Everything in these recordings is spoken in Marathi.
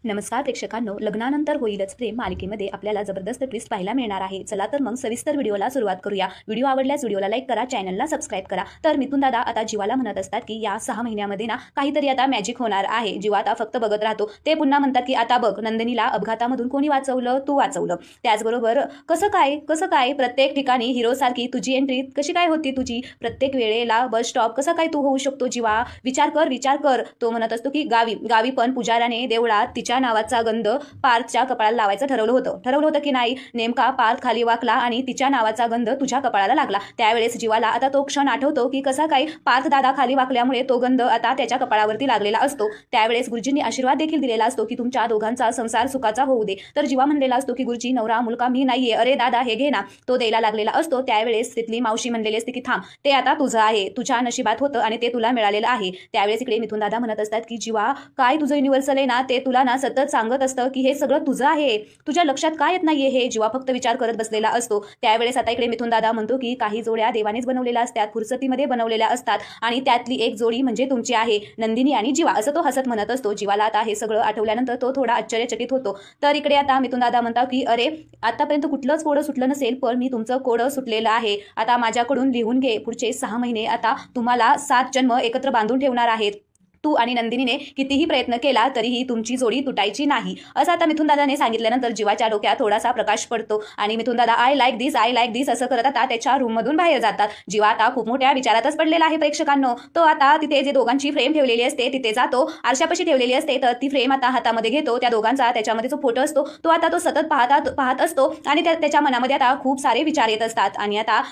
नमस्कार प्रेक्षकांनो, लग्नानंतर होईलच प्रेम मालिकेमध्ये आपल्याला जबरदस्त ट्विस्ट पाहायला मिळणार आहे। चला तर मग सविस्तर व्हिडिओला सुरुवात करूया। व्हिडिओ आवडल्यास व्हिडिओला लाईक करा, चॅनलला सबस्क्राइब करा। तर मिथुन दादा आता जीवाला म्हणत असतात की या 6 महिन्यामध्ये ना काहीतरी आता मॅजिक होणार आहे। जीवा आता फक्त बघत राहतो। ते पुन्हा म्हणतात की आता बघ, नंदिनीला अपघातामधून कोणी वाचवलं? तू वाचवलं। त्याचबरोबर कसं काय प्रत्येक ठिकाणी हिरो सारखी तुझी एंट्री कशी काय होती? तुझी प्रत्येक वेळेला बस स्टॉप कसं काय तू होऊ शकतो? जीवा विचार कर। तो म्हणत असतो की गावी पण पुजाराने देवळात नावाचा गंध पार्थच्या कपाळाला लावायचं ठरवलं होतं की नाही? नेमका पार्थ खाली वाकला आणि तिच्या नावाचा गंध तुझ्या कपाळाला लागला। त्यावेळेस जीवाला आता तो क्षण आठवतो की कसा काय पार्थ दादा खाली वाकल्यामुळे तो गंध आता त्याच्या कपाळावरती लागलेला असतो। त्यावेळेस गुरुजींनी आशीर्वाद देखील दिलेला असतो की तुमच्या दोघांचा संसार सुखाचा होऊ दे। तर जीवा म्हणलेला असतो की गुरुजी, नवरा मुलगा मी नाहीये, अरे दादा हे घे ना। तो द्यायला लागलेला असतो। त्यावेळेस तिथली मावशी म्हणलेली असते की थांब, ते आता तुझं आहे, तुझ्या नशिबात होतं आणि ते तुला मिळालेलं आहे। त्यावेळेस इकडे मिथुन दादा म्हणत असतात की जीवा काय तुझं युनिव्हर्सल आहे ना, ते तुला ना सतत सांगत असतं की हे सगळं तुझं आहे, तुझ्या लक्षात काय येत नाहीये हे? जीवा फक्त विचार करत बसलेला असतो। त्यावेळेस आता इकडे मिथुन दादा म्हणतो की काही जोड्या देवानेच बनवलेल्या असतात, फुरसतीमध्ये बनवलेल्या असतात आणि त्यातली एक जोडी म्हणजे तुमची आहे, नंदिनी आणि जीवा, असं तो हसत म्हणत असतो। जीवाला आता हे सगळं आठवल्यानंतर तो थोडा आश्चर्यचकित होतो। तर इकडे आता मिथुन दादा म्हणतात की अरे आतापर्यंत कुठलंच कोडं सुटलं नसेल, पण मी तुमचं कोडं सुटलेलं आहे, आता माझ्याकडून लिहून घे। पुढचे 6 महिने आता तुम्हाला 7 जन्म एकत्र बांधून ठेवणार आहेत। तू आणि नंदिनीने कितीही प्रयत्न केला तरीही तुमची जोडी तुटायची नाही, असं आता मिथुन दादाने सांगितल्यानंतर जीवाच्या डोक्यात थोडासा प्रकाश पडतो आणि मिथुन दादा आय लाईक दिस असं करत आता त्याच्या रूममधून बाहेर जातात। जीवा आता खूप मोठ्या विचारातच पडलेला आहे प्रेक्षकांनो। तो आता तिथे जे दोघांची फ्रेम ठेवलेली असते तिथे जातो, आरशापाशी ठेवलेली असते, तर ती फ्रेम आता हातामध्ये घेतो। त्या दोघांचा त्याच्यामध्ये जो फोटो असतो तो आता तो सतत पाहत असतो आणि त्याच्या मनामध्ये आता खूप सारे विचार येत असतात। आणि आता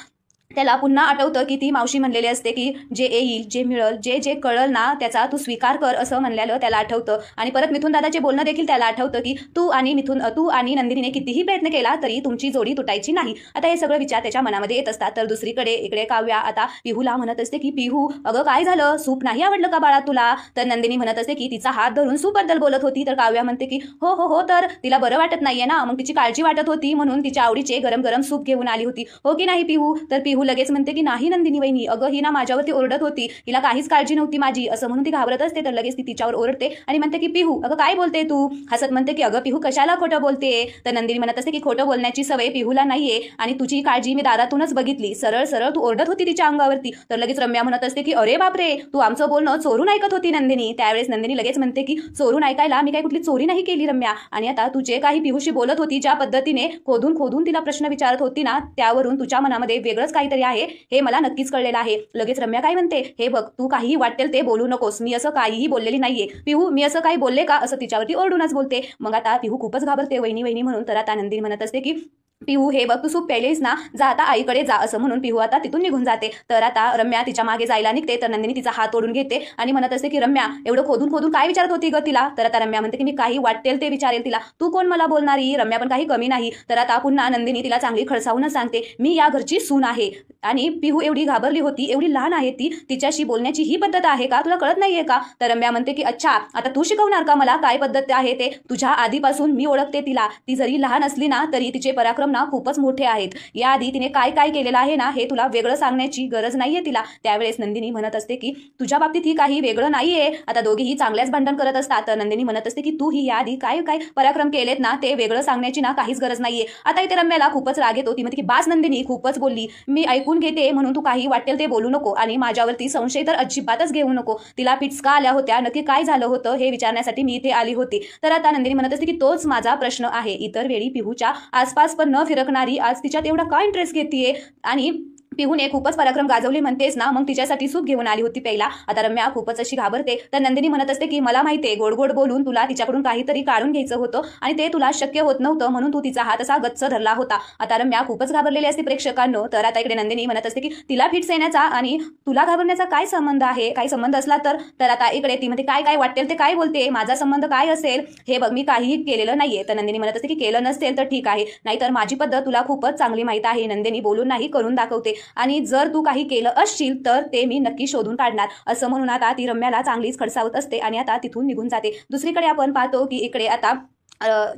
त्याला पुन्हा आठवतं की ती मावशी म्हणलेली असते की जे येईल, जे मिळेल, जे कळल ना त्याचा तू स्वीकार कर, असं म्हणलेलं त्याला आठवतं। आणि परत मिथुन दादाचे बोलणं देखील त्याला आठवतं की तू आणि नंदिनीने कितीही प्रयत्न केला तरी तुमची जोडी तुटायची नाही। आता हे सगळं विचार त्याच्या मनामध्ये येत असतात। तर दुसरीकडे इकडे काव्या आता पिहूला म्हणत असते की पिहू अगं काय झालं, सूप नाही आवडलं का बाळा तुला? तर नंदिनी म्हणत असते की तिचा हात धरून सूप बद्दल बोलत होती। तर काव्या म्हणते की हो तर तिला बरं वाटत नाहीये ना, मग तिची काळजी वाटत होती म्हणून तिच्या आवडीचे गरम गरम सूप घेऊन आली होती, हो की नाही पिहू? तर पिहू लगेच म्हणते की नाही नंदिनी वहिनी, अगं ही ना माझ्यावरती ओरडत होती, हिला काहीच काळजी नव्हती माझी, असं म्हणून ती घाबरत असते। तर लगेच ती तिच्यावर ओरडते आणि म्हणते की पिहू अगं काय बोलते तू? हसत म्हणते की अगं पिहू कशाला खोटं बोलते? तर नंदिनी म्हणत असते की खोटं बोलण्याची सवय पिहूला नाहीये आणि तुझी काळजी मी दारातूनच बघितली, सरळ तू ओरडत होती तिच्या अंगावरती। तर लगेच रम्या म्हणत असते की अरे बापरे, तू आमचं बोलणं चोरून ऐकत होती नंदिनी। त्यावेळेस नंदिनी लगेच म्हणते की चोरून ऐकायला मी काही कुठली चोरी नाही केली रम्या, आणि आता तू जे काही पिहूशी बोलत होती, ज्या पद्धतीने खोदून तिला प्रश्न विचारत होती ना, त्यावरून तुझ्या मनामध्ये वेगळंच काहीतरी आहे हे मला नक्कीच कळलेलं आहे। लगेच रम्या काय म्हणते, हे बघ तू काहीही वाटेल ते बोलू नकोस, मी असं काहीही बोललेली नाहीये पिहू, मी असं काही बोलले का, असं तिच्यावरती ओरडूनच बोलते। मग आता पिहू खूपच घाबरते, वहिनी म्हणून। तर आता नंदिनी म्हणत असते की पिहू हे बघ तू सूप प्यायलीस ना, जा आता आईकडे जा, असं म्हणून पिहू आता तिथून निघून जाते। तर आता रम्या तिच्या मागे जायला निघते, तर नंदिनी तिचा हात ओढून घेते आणि म्हणत असते की रम्या एवढं खोदून काय विचारत होती ग तिला? तर आता रम्या म्हणते की मी काही वाटेल ते विचारेल तिला, तू कोण मला बोलणारी? रम्या पण काही कमी नाही। तर आता पुन्हा नंदिनी तिला चांगली खडसावूनच सांगते, मी या घरची सून आहे। आणि पिहू एवढी घाबरली होती, एवढी लहान आहे ती, तिच्याशी बोलण्याची ही पद्धत आहे का, तुला कळत नाहीये का? तर रम्या म्हणते की अच्छा आता तू शिकवणार का मला काय पद्धत आहे ते? तुझ्या आधीपासून मी ओळखते तिला, ती जरी लहान असली ना तरी तिचे पराक्रम ना खूपच मोठे आहेत। याआधी तिने काय केलेलं आहे ना हे तुला वेगळं सांगण्याची गरज नाहीये तिला। त्यावेळेस नंदिनी म्हणत असते की तुझ्या बाबतीत ही काही वेगळं नाहीये, आता दोघीही चांगल्याच भांडण करत असतात। तर नंदिनी म्हणत असते की तू ही याआधी काय पराक्रम केलेत ना ते वेगळं सांगण्याची ना काहीच गरज नाहीये। आता इथे रम्याला खूपच राग येतो, ती म्हणते की बास नंदिनी खूपच बोलली, मी ऐकून घेते म्हणून तू काही वाटेल ते बोलू नको आणि माझ्यावरती संशय तर अजिबातच घेऊ नको। तिला फिट्स का आल्या होत्या, नक्की काय झालं होतं हे विचारण्यासाठी मी इथे आली होती। तर आता नंदिनी म्हणत असते की तोच माझा प्रश्न आहे, इतर वेळी पिहूच्या आसपास पण न फिरकणारी आज तिच्यात एवढा का इंटरेस्ट घेतीये? आणि पिहूने खूपच पराक्रम गाजवले म्हणतेस ना, मग तिच्यासाठी सूप घेऊन आली होती प्यायला। आता रम्या खूपच अशी घाबरते। तर नंदिनी म्हणत असते की मला माहितीये गोड बोलून तुला तिच्याकडून काहीतरी काढून घ्यायचं होतं आणि ते तुला शक्य होत नव्हतं म्हणून तू तिचा हात असा गच्च धरला होता। आता रम्या खूपच घाबरलेली असते प्रेक्षकांनो। तर आता इकडे नंदिनी म्हणत असते की तिला फिट्स येण्याचा आणि तुला घाबरण्याचा काय संबंध आहे? काही संबंध असला तर आता इकडे ती म्हणते काय वाटेल ते काय बोलते, माझा संबंध काय असेल? हे बघ मी काहीही केलेलं नाहीये। तर नंदिनी म्हणत असते की केलं नसेल तर ठीक आहे, नाहीतर माझी पद्धत तुला खूपच चांगली माहित आहे। नंदिनी बोलून नाही करून दाखवते आणि जर तू काही केलं असशील तर ते मी नक्की शोधून काढणार, असं म्हणून आता ती रम्याला चांगलीच खडसावत असते आणि आता तिथून निघून जाते। दुसरीकडे आपण पाहतो की इकडे आता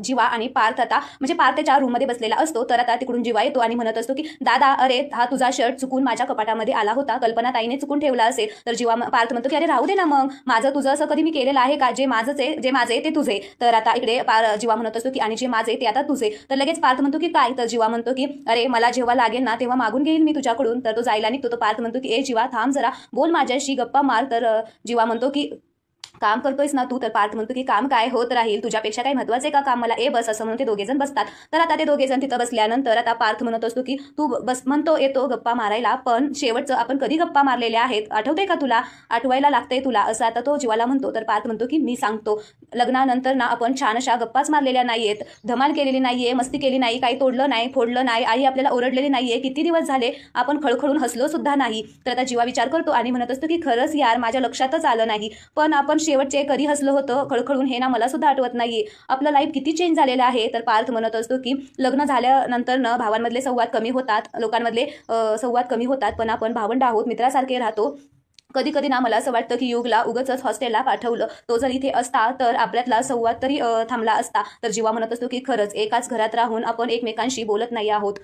जीवा आणि पार्थ आता म्हणजे पार्थ त्याच्या रूममध्ये बसलेला असतो. तर आता तिकडून जीवा येतो आणि म्हणत असतो की दादा अरे हा तुझा शर्ट चुकून माझ्या कपाटामध्ये आला होता, कल्पना ताईने चुकून ठेवला असेल. तर जीवा पार्थ म्हणतो की अरे राहू दे ना, मग माझं तुझं असं कधी मी केलेलं आहे का? जे माझे ते तुझे. तर आता इकडे जीवा म्हणत असतो की आणि जे माझे ते आता तुझे. तर लगेच पार्थ म्हणतो की काय? तर जीवा म्हणतो की अरे मला जेव्हा लागेल ना तेव्हा मागून घेईल मी तुझ्याकडून. तर तो जायला निघतो. तो पार्थ म्हणतो की ए जीवा थांब जरा, बोल माझ्याशी, गप्पा मार. तर जीवा म्हणतो की काम करतोयस ना तू? तर पार्थ म्हणतो की काम काय होत राहील, तुझ्यापेक्षा काही महत्वाचं आहे का काम मला? ए बस असं म्हणून ते दोघेजण बसतात. तर आता ते दोघेजण तिथं बसल्यानंतर आता पार्थ म्हणत असतो की तू बस म्हणतो येतो गप्पा मारायला, पण शेवटचं आपण कधी गप्पा मारलेल्या आहेत आठवते का तुला? आठवायला लागतंय तुला? असं आता तो जीवाला म्हणतो. तर पार्थ म्हणतो की मी सांगतो, लग्नानंतर ना आपण छान अशा गप्पाच मारलेल्या नाहीयेत, धमाल केलेली नाहीये, मस्ती केली नाही, काही तोडलं नाही, फोडलं नाही, आई आपल्याला ओरडलेली नाहीये, किती दिवस झाले आपण खळखळून हसलो सुद्धा नाही. तर आता जीवा विचार करतो आणि म्हणत असतो की खरंच यार माझ्या लक्षातच आलं नाही, पण आपण शेवटचे कधी हसलो होतं खळखळून हे ना मला सुद्धा आठवत नाहीये. आपलं लाईफ किती चेंज झालेलं आहे. तर पार्थ म्हणत असतो की लग्न झाल्यानंतर न भावांमधले संवाद कमी होतात, लोकांमधले संवाद कमी होतात, पण आपण भावंड आहोत, मित्रासारखे राहतो. कधी कधी ना मला असं वाटतं की युगला उगाचच हॉस्टेलला पाठवलं, तो जर इथे असता तर आपल्यातला संवाद तरी थांबला असता. तर जीवा म्हणत असतो की खरंच एकाच घरात राहून आपण एकमेकांशी बोलत नाही आहोत,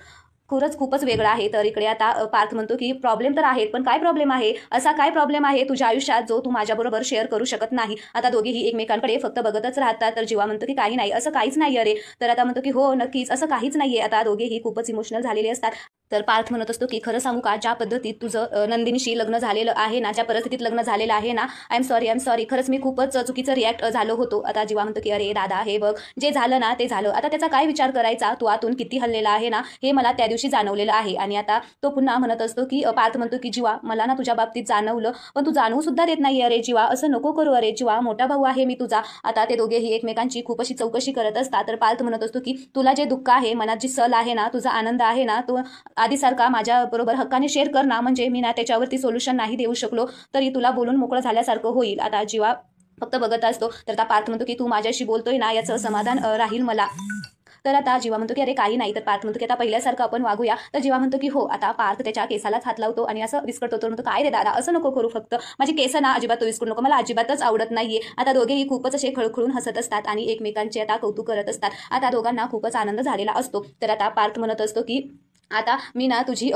खरंच खूपच वेगळं आहे. तर इकडे आता पार्थ म्हणतो की प्रॉब्लेम तर आहेत, पण काय प्रॉब्लेम आहे? असा काय प्रॉब्लेम आहे तुझ्या आयुष्यात जो तू माझ्याबरोबर शेअर करू शकत नाही? आता दोघेही एकमेकांकडे फक्त बघतच राहतात. तर जीवा म्हणतो की काही नाही, असं काहीच नाही अरे. तर आता म्हणतो की हो नक्कीच असं काहीच नाहीये. आता दोघेही खूपच इमोशनल झालेले असतात. तर पार्थ म्हणत असतो की खरं सांगू का, ज्या पद्धतीत तुझं नंदिनीशी लग्न झालेलं आहे ना, ज्या परिस्थितीत लग्न झालेलं आहे ना, आय एम सॉरी, खरंच मी खूपच चुकीचं रिॲक्ट झालो होतो. आता जीवा म्हणतो की अरे दादा हे बघ, जे झालं ना ते झालं, आता त्याचा काय विचार करायचा, तू आतून किती हल्लेला आहे ना हे मला त्या दिवशी जाणवलेलं आहे. आणि आता तो पुन्हा म्हणत असतो की पार्थ म्हणतो की जीवा मला ना तुझ्या बाबतीत जाणवलं, पण तू जाणवू सुद्धा देत नाही. अरे जीवा असं नको करू, अरे जीवा मोठा भाऊ आहे मी तुझा. आता ते दोघेही एकमेकांची खूप अशी चौकशी करत असतात. तर पार्थ म्हणत असतो की तुला जे दुःख आहे, मनात जी सल आहे ना, तुझा आनंद आहे ना, तो आधीसारखा माझ्या बरोबर हक्काने शेअर कर ना, म्हणजे मी ना त्याच्यावरती सोल्युशन नाही देऊ शकलो तरी तुला बोलून मोकळं झाल्यासारखं होईल. आता जीवा फक्त बघत असतो. तर आता पार्थ म्हणतो की तू माझ्याशी बोलतोय ना याचं समाधान राहील मला. तर आता जीवा म्हणतो की अरे काही नाही. तर पार्थ म्हणतो की आता पहिल्यासारखं आपण वागूया. तर जीवा म्हणतो की हो. आता पार्थ त्याच्या केसालाच हात लावतो आणि असं विस्कटतो. तर म्हणतो काय रे दादा असं नको करू, फक्त माझी केस ना अजिबात विस्कटू नको, मला अजिबातच आवडत नाहीये. आता दोघेही खूपच असे खळखळून हसत असतात आणि एकमेकांचे आता कौतुक करत असतात. आता दोघांना खूपच आनंद झालेला असतो. तर आता पार्थ म्हणत असतो की आता मी ना तुझी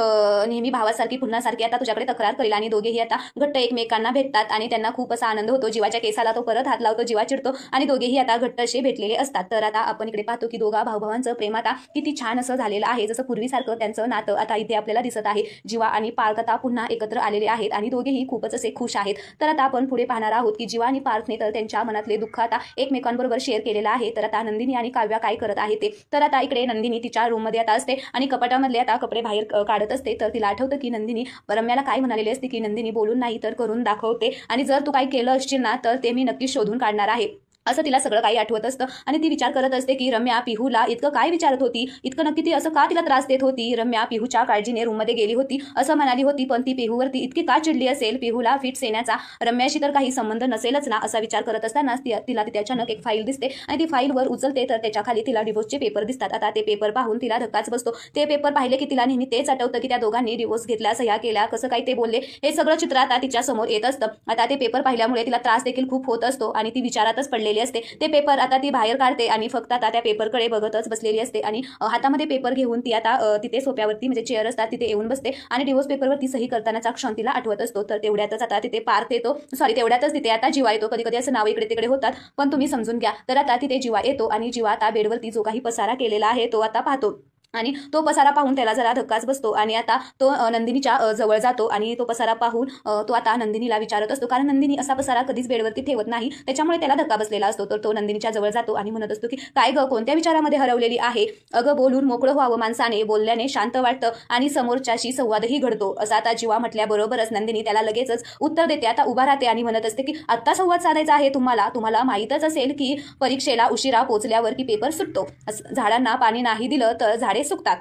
नेहमी भावासारखी पुन्हासारखी आता तुझ्याकडे तक्रार करेल. आणि दोघेही आता घट्ट एकमेकांना भेटतात आणि त्यांना खूप असा आनंद होतो. जीवाच्या केसाला तो परत हात लावतो, जीवा चिडतो आणि दोघेही आता घट्ट असे भेटलेले असतात. तर आता आपण इकडे पाहतो की दोघा भाऊभावांचं प्रेम आता किती छान असं झालेलं आहे, जसं पूर्वीसारखं त्यांचं नातं आता इथे आपल्याला दिसत आहे. जीवा आणि पार्थ आता पुन्हा एकत्र आलेले आहेत आणि दोघेही खूपच असे खुश आहेत. तर आता आपण पुढे पाहणार आहोत की जीवा आणि पार्थने तर त्यांच्या मनातले दुःख आता एकमेकांबरोबर शेअर केलेलं आहे. तर आता नंदिनी आणि काव्या काय करत आहे ते. तर आता इकडे नंदिनी तिच्या रूममध्ये आता असते आणि कपाटामधले आता कपडे बाहेर काढत असते. तर तिला आठवतं की नंदिनी रम्याला काय म्हणालेली असते की नंदिनी बोलून नाही तर करून दाखवते, आणि जर तू काही केलं असशील ना तर ते मी नक्कीच शोधून काढणार आहे, असं तिला सगळं काही आठवत असतं. आणि ती विचार करत असते की रम्या पिहूला इतकं काय विचारत होती, इतकं नक्की ती असं का तिला त्रास देत होती. रम्या पिहूच्या काळजीने रूममध्ये गेली होती असं म्हणाली होती, पण ती पिहूवरती इतकी का चिडली असेल. पिहूला फिट्स येण्याचा रम्याशी तर काही संबंध नसेलच ना, असा विचार करत असताना तिला ती अचानक एक फाईल दिसते आणि ती फाईलवर उचलते. तर त्याच्या खाली तिला डिवोर्सचे पेपर दिसतात. आता ते पेपर पाहून तिला धक्काच बसतो. ते पेपर पाहिले की तिला नेहमी तेच आठवतं की त्या दोघांनी डिवोर्स घेतला, सह्या केल्या, कसं काही ते बोलले, हे सगळं चित्र आता तिच्या समोर येत असतं. आता ते पेपर पाहिल्यामुळे तिला त्रास देखील खूप होत असतो आणि ती विचारातच पडलेली असते. ते पेपर आता ती बाहेर काढते आणि फक्त आता त्या पेपरकडे बघतच बसलेली असते आणि हातामध्ये पेपर घेऊन ती आता तिथे सोप्यावरती म्हणजे चेअर असतात तिथे येऊन बसते आणि डिवोर्स पेपरवरती सही करतानाचा क्षण तिला आठवत असतो. तर तेवढ्यातच आता तिथे पार्थ येतो, तेवढ्यातच तिथे आता जीवा येतो. कधी कधी असं नाव इकडे तिकडे होतात पण तुम्ही समजून घ्या. तर आता तिथे जीवा येतो आणि जीवा आता बेडवरती जो काही पसारा केलेला आहे तो आता पाहतो आणि तो पसारा पाहून त्याला जरा धक्काच बसतो आणि आता तो नंदिनीच्या जवळ जातो आणि तो पसारा पाहून तो आता नंदिनीला विचारत असतो, कारण नंदिनी असा पसारा कधीच बेडवरती ठेवत नाही, त्याच्यामुळे त्याला धक्का बसलेला असतो. तर तो नंदिनीच्या जवळ जातो आणि म्हणत असतो की काय ग, कोणत्या विचारामध्ये हरवलेली आहे. अगं बोलून मोकळं व्हावं माणसाने, बोलल्याने शांत वाटतं आणि समोरच्याशी संवादही घडतो, असं आता जीवा म्हटल्याबरोबरच नंदिनी त्याला लगेचच उत्तर देते. आता उभा राहते आणि म्हणत असते की आत्ता संवाद साधायचा आहे तुम्हाला माहीतच असेल की परीक्षेला उशिरा पोहोचल्यावर की पेपर सुटतो, झाडांना पाणी नाही दिलं तर झाडे सुकतात,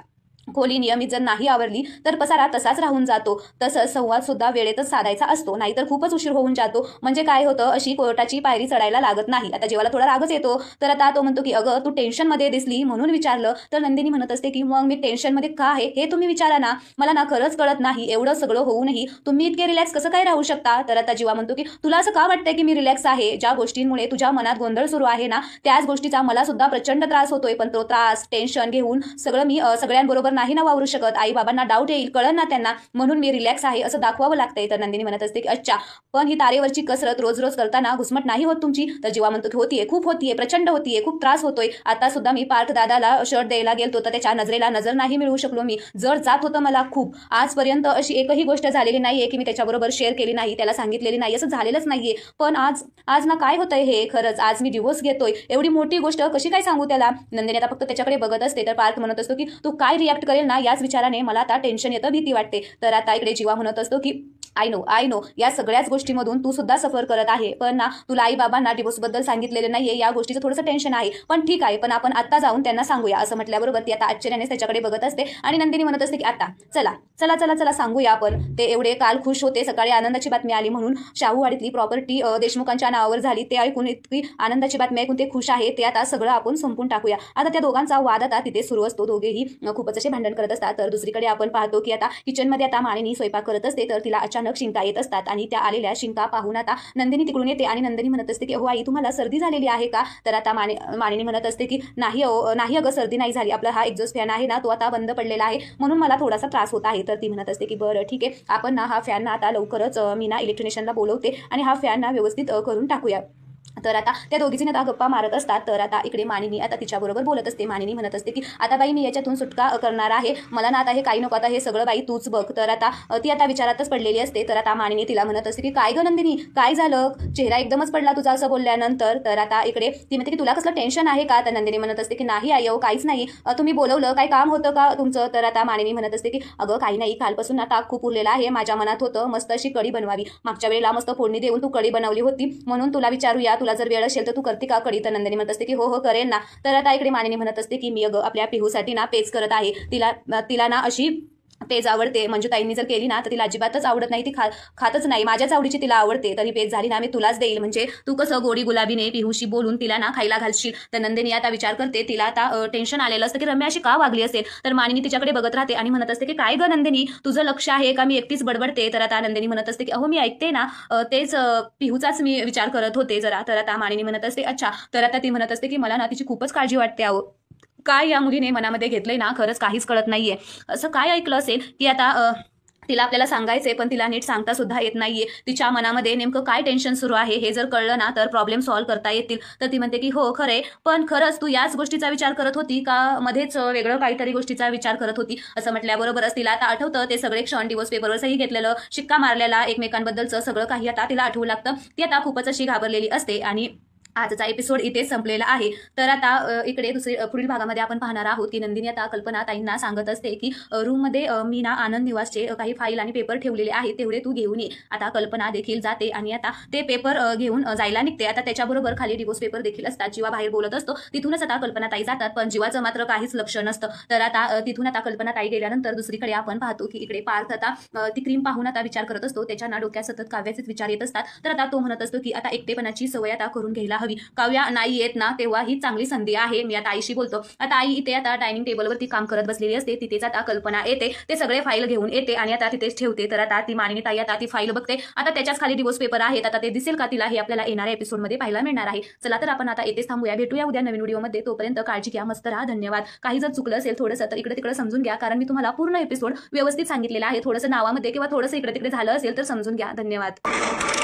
खोली नियमित जर नाही आवरली तर पसारा तसाच राहून जातो. तसंच संवाद सुद्धा वेळेतच साधायचा असतो, नाहीतर खूपच उशीर होऊन जातो. म्हणजे काय होतं, अशी कोर्टाची पायरी चढायला लागत नाही. आता जीवाला थोडा रागच येतो, तर आता तो म्हणतो की अगं तू टेन्शनमध्ये दिसली म्हणून विचारलं. तर नंदिनी म्हणत असते की मग मी टेन्शनमध्ये का आहे हे तुम्ही विचारा ना, मला ना खरंच कळत नाही. एवढं सगळं होऊनही तुम्ही इतके रिलॅक्स कसं काय राहू शकता. तर आता जीवा म्हणतो की तुला असं का वाटतंय की मी रिलॅक्स आहे. ज्या गोष्टींमुळे तुझ्या मनात गोंधळ सुरू आहे ना, त्याच गोष्टीचा मला सुद्धा प्रचंड त्रास होतोय. पण तो त्रास टेन्शन घेऊन सगळं मी सगळ्यांबरोबर नाही ना वावरू शकत. आई बाबांना डाऊट येईल, कळलं ना त्यांना, म्हणून मी रिलॅक्स आहे असं दाखवावं लागतंय. तर नंदिनी म्हणत असते की अच्छा, पण ही तारेवरची कसरत रोज रोज करताना घुसमट नाही होत तुमची. तर जीवा म्हणतो की होतीये, खूप होतीये, प्रचंड होतीये, खूप त्रास होतोय. आता सुद्धा मी पार्थ दादाला शर्ट द्यायला गेलतो तर त्याच्या नजरेला नजर नाही मिळवू शकलो मी. जर जात होतं मला खूप. आजपर्यंत अशी एकही गोष्ट झालेली नाहीये की मी त्याच्याबरोबर शेअर केली नाही, त्याला सांगितलेली नाही, असं झालेलंच नाहीये. पण आज ना काय होतंय हे, खरंच आज मी डिवोर्स घेतोय, एवढी मोठी गोष्ट कशी काय सांगू त्याला. नंदिनी आता फक्त त्याच्याकडे बघत असते. तर पार्थ म्हणत असतो की तू काय रिॲक्ट करेल ना याच विचाराने मला आता टेन्शन येतं, भीती वाटते. तर आता इकडे जीवा म्हणत असतो की आय नो या सगळ्याच गोष्टीमधून तू सुद्धा सफर करत आहे, पण ना तुला आई बाबांना डिवोर्सबद्दल सांगितलेले नाहीये, या गोष्टीचं थोडंसं टेन्शन आहे. पण ठीक आहे, पण आपण आता जाऊन त्यांना सांगूया. असं म्हटल्याबरोबर ती आता आश्चर्याने त्याच्याकडे बघत असते आणि नंदिनी म्हणत असते की आता चला चला चला चला सांगूया आपण. ते एवढे काल खुश होते, सकाळी आनंदाची बातमी आली म्हणून शाहूवाडीतली प्रॉपर्टी देशमुखांच्या नावावर झाली, ते ऐकून इतकी आनंदाची बातमी ऐकून ते खुश आहे. ते आता सगळं आपण संपून टाकूया. आता त्या दोघांचा वाद आता तिथे सुरू असतो, दोघेही खूपच असे भांडण करत असतात. तर दुसरीकडे आपण पाहतो की आता किचनमध्ये आता मानिनी स्वयंपाक करत असते. तर तिला अचानक शिंका येत असतात आणि त्या आलेल्या शिंका पाहून आता नंदिनी तिकडून येते आणि नंदिनी म्हणत असते की हो आई, तुम्हाला सर्दी झालेली आहे का. तर आता मानिनी म्हणत असते की नाही अगं सर्दी नाही झाली, आपला हा एक्झॉस्ट फॅन आहे ना तो आता बंद पडलेला आहे म्हणून मला थोडासा त्रास होत आहे. तर ती म्हणत असते की बरं ठीक आहे, आपण ना हा फॅन ना आता लवकरच मी ना इलेक्ट्रिशियनला बोलवते आणि हा फॅन ना व्यवस्थित करून टाकूया. तर आता त्या दोघीजणी आता गप्पा मारत असतात. तर आता इकडे मानिनी आता तिच्याबरोबर बोलत असते. मानिनी म्हणत असते की आता बाई मी याच्यातून सुटका करणार आहे, मला ना आता हे काही नको, आता हे सगळं बाई तूच बघ. तर आता ती आता विचारातच पडलेली असते. तर आता मानिनी तिला म्हणत असते की काय ग नंदिनी, काय झालं, चेहरा एकदमच पडला तुझा असं बोलल्यानंतर. तर आता इकडे ती म्हणते की तुला कसलं टेन्शन आहे का. तर नंदिनी म्हणत असते की नाही आई, काहीच नाही, तुम्ही बोलवलं, काही काम होतं का तुमचं. तर आता मानिनी म्हणत असते की अगं काही नाही, कालपासून ना ताक खूप उरलेला आहे, माझ्या मनात होतं मस्त अशी कढी बनवावी, मागच्या वेळेला मस्त फोडणी देऊन तू कढी बनवली होती म्हणून तुला विचारूया, तुला जर वेळ असेल तर तू करते का कढी. तर नंदिनी म्हणत असते की हो करेन ना. तर आता इकडे मानिनी म्हणत असते की मी अगं आपल्या पिहूसाठी ना पेज करत आहे, तिला ना अशी पेज आवडते. मंजुताईंनी जर केली ना तर तिला अजिबातच आवडत नाही, ती खातच नाही, माझ्याच आवडीची तिला आवडते. तरी पेज झाली ना मी तुलाच देईल, म्हणजे तू कसं गोडी गुलाबीने पिहूशी बोलून तिला ना खायला घालशील. तर नंदिनी आता विचार करते, तिला आता टेन्शन आलेलं असतं की रम्या अशी का वागली असेल. तर मानिनी तिच्याकडे बघत राहते आणि म्हणत असते की काय ग नंदिनी, तुझं लक्ष आहे का मी एकटीच बडबडते. तर आता नंदिनी म्हणत असते की अहो मी ऐकते ना, तेच पिहूचाच मी विचार करत होते जरा. तर आता मानिनी म्हणत असते अच्छा. तर आता ती म्हणत असते की मला ना तिची खूपच काळजी वाटते. अहो काय या मुलीने मनामध्ये घेतलंय ना, खरंच काहीच कळत नाहीये. असं काय ऐकलं असेल की आता तिला आपल्याला सांगायचंय पण तिला नीट सांगता सुद्धा येत नाहीये. तिच्या मनामध्ये नेमकं काय टेन्शन सुरू आहे हे जर कळलं ना तर प्रॉब्लेम सॉल्व्ह करता येतील. तर ती म्हणते की हो खरे, पण खरंच तू याच गोष्टीचा विचार करत होती का मध्येच वेगळं काहीतरी गोष्टीचा विचार करत होती. असं म्हटल्याबरोबरच तिला आता आठवतं ते सगळे क्षण, डिवोर्स पेपरवर सही घेतलेलं, शिक्का मारलेला, एकमेकांबद्दलचं सगळं काही आता तिला आठवू लागतं. ती आता खूपच अशी घाबरलेली असते आणि आजचा एपिसोड इथेच संपलेला आहे. तर आता इकडे पुढील भागामध्ये आपण पाहणार आहोत की नंदिनी आता कल्पना ताईंना सांगत असते की रूममध्ये मी ना आनंद निवासचे काही फाईल आणि पेपर ठेवलेले आहेत, तेवढे तू घेऊन ये. आता कल्पना देखील जाते आणि आता ते पेपर घेऊन जायला निघते. आता त्याच्याबरोबर खाली डिवोर्स पेपर देखील असतात. जीवा बाहेर बोलत असतो, तिथूनच आता कल्पना ताई जातात, पण जीवाचं मात्र काहीच लक्ष नसतं. तर आता तिथून आता कल्पना ताई गेल्यानंतर दुसरीकडे आपण पाहतो की इकडे पार्थ आता ती क्रीम पाहून आता विचार करत असतो. त्याच्या ना डोक्यात सतत काव्याचेच विचार येत असतात. तर आता तो म्हणत असतो की आता एकटेपणाची सवय आता करून घ्यायला हवी. काव्या नाही येत ना तेव्हा ही चांगली संधी आहे. मी आता आईशी बोलतो. आता आई इथे आता डायनिंग टेबलवरती काम करत बसलेली असते. तिथेच आता कल्पना येते, ते सगळे फाईल घेऊन येते आणि आता तिथेच ठेवते. तर आता ती मानिनी ताई आता ती फाईल बघते. आता त्याच्याच खाली डिवोर्स पेपर आहेत. आता ते दिसेल का तिला हे आपल्याला येणाऱ्या एपिसोडमध्ये पाहायला मिळणार आहे. चला तर आपण आता येथेच थांबूया, भेटूया उद्या नवीन व्हिडिओमध्ये. तोपर्यंत काळजी घ्या, मस्त राहा, धन्यवाद. काही जर चुकलं असेल थोडंसं तर इकडे तिकडे समजून घ्या, कारण मी तुम्हाला पूर्ण एपिसोड व्यवस्थित सांगितलेला आहे. थोडंसं नावामध्ये किंवा थोडंसं इकडे तिकडे झालं असेल तर समजून घ्या. धन्यवाद.